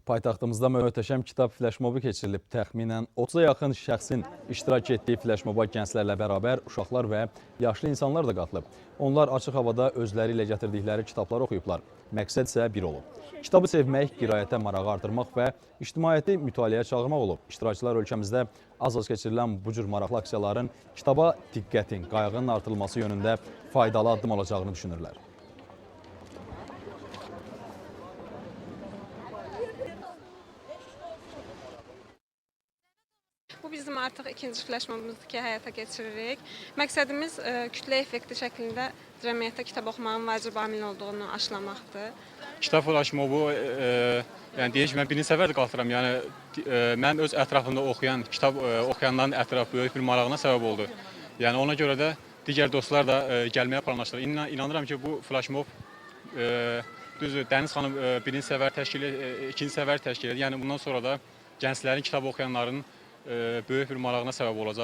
Paytaxtımızda möhtəşəm kitab fləşmobu keçirilib. Təxminən 30-a yaxın şəxsin iştirak etdiyi fləşmoba gənclərlə bərabər uşaqlar və yaşlı insanlar da qatılıb. Onlar açıq havada özləri ilə gətirdikləri kitabları oxuyublar. Məqsəd isə bir olub. Kitabı sevmək, qiraətə marağı artırmaq və ictimaiyyəti mütaliəyə çağırmaq olub. İştirakçılar ölkəmizdə az-az keçirilən bu cür maraqlı aksiyaların kitaba diqqətin, qayğının artırılması yönündə faydalı addım olacağını düşünürlər. Bu bizim artıq ikinci fləşmobumuzdur ki, həyata keçiririk. Məqsədimiz kütlə effekti şəklində cəmiyyətdə kitab oxumağın vacib amil olduğunu aşılamaqdır. Kitab fləşmobu, yəni deyək ki, mən birinci səfər də qatıram. Yəni mənim öz ətrafımda kitab oxuyanların ətrafı böyük bir marağına səbəb oldu. Yəni ona görə də digər dostlar da gəlməyə planlaşdırır. İnanıram ki, bu fləşmob düzdür, Dəniz xanım birinci səfər təşkil edir, ikinci səfər təşkil edir. Yəni bundan sonra da gənclərin kitab oxuyanların böyük bir marağına səbəb olacaq.